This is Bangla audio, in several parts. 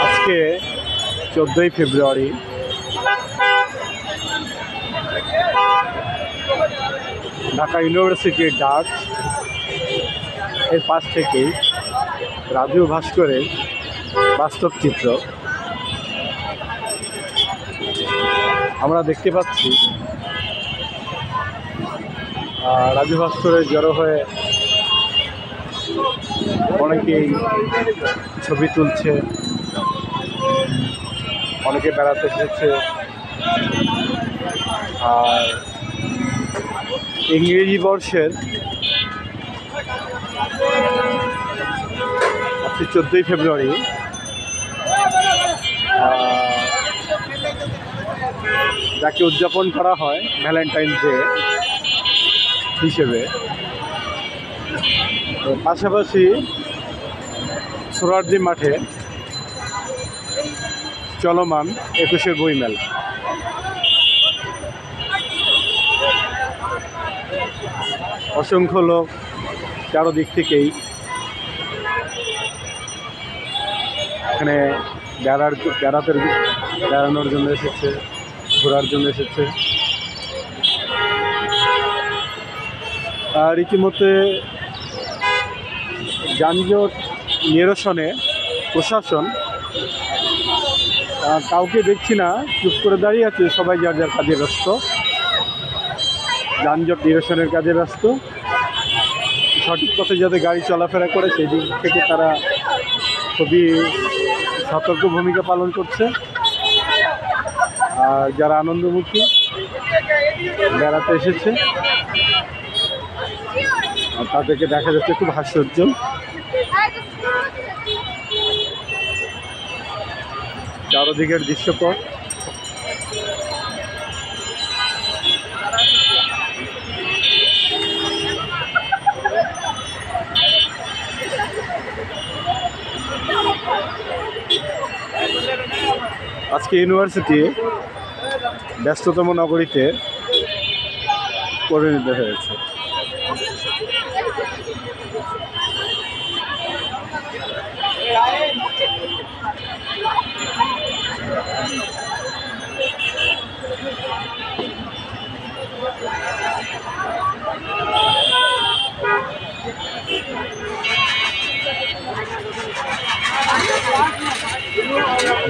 আজকে 14ই ফেব্রুয়ারি। ঢাকা ইউনিভার্সিটির ডাক এর পাশ থেকেই রাজু ভাস্করের বাস্তব চিত্র আমরা দেখতে পাচ্ছি। রাজু ভাস্করের জড়ো হয়ে অনেকেই ছবি তুলছে, অনেকে বেড়াতে এসেছে। আর ইংরেজি বর্ষের আজকে 14ই ফেব্রুয়ারি, যাকে উদযাপন করা হয় ভ্যালেন্টাইন ডে হিসেবে। পাশাপাশি সোহরাওয়ার্দী মাঠে চলমান 21শে বইমেলা। অসংখ্য লোক চারদিক থেকেই এখানে বেড়ানোর জন্য এসেছে, ঘোরার জন্য এসেছে। আর রীতিমতো যানজট নিরসনে প্রশাসন কাউকে দেখছি না, চুপ করে দাঁড়িয়ে আছে, সবাই যার যার কাজে ব্যস্ত, যানজট নিরসনের কাজে ব্যস্ত। সঠিক পথে যাতে গাড়ি চলাফেরা করে সেই দিক থেকে তারা খুবই সতর্ক ভূমিকা পালন করছে। আর যারা আনন্দমুখী বেড়াতে এসেছে তাদেরকে দেখা যাচ্ছে খুব হাস্যোজ্জ্বল। চারদিকের দৃশ্যপট আজকে ইউনিভার্সিটি ব্যস্ততম নগরীতে পরিণত হয়েছে।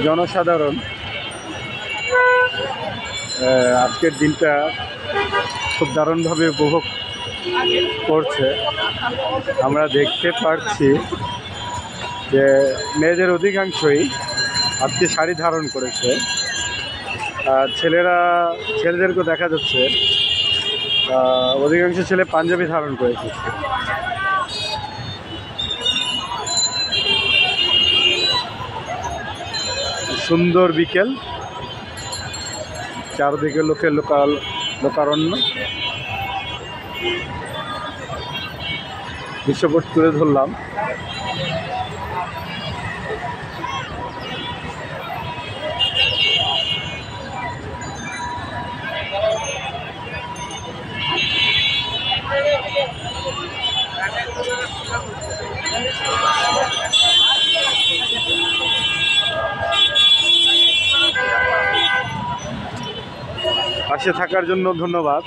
জনসাধারণ আজকের দিনটা খুব দারুণভাবে উপভোগ করছে। আমরা দেখতে পাচ্ছি যে মেয়েদের অধিকাংশই আজকে শাড়ি ধারণ করেছে, আর ছেলেদেরকেও দেখা যাচ্ছে অধিকাংশ ছেলে পাঞ্জাবি ধারণ করেছে। সুন্দর বিকেল, চারদিকে লোকারণ্য, দৃশ্যপট তুলে ধরলাম। পাশে থাকার জন্য ধন্যবাদ।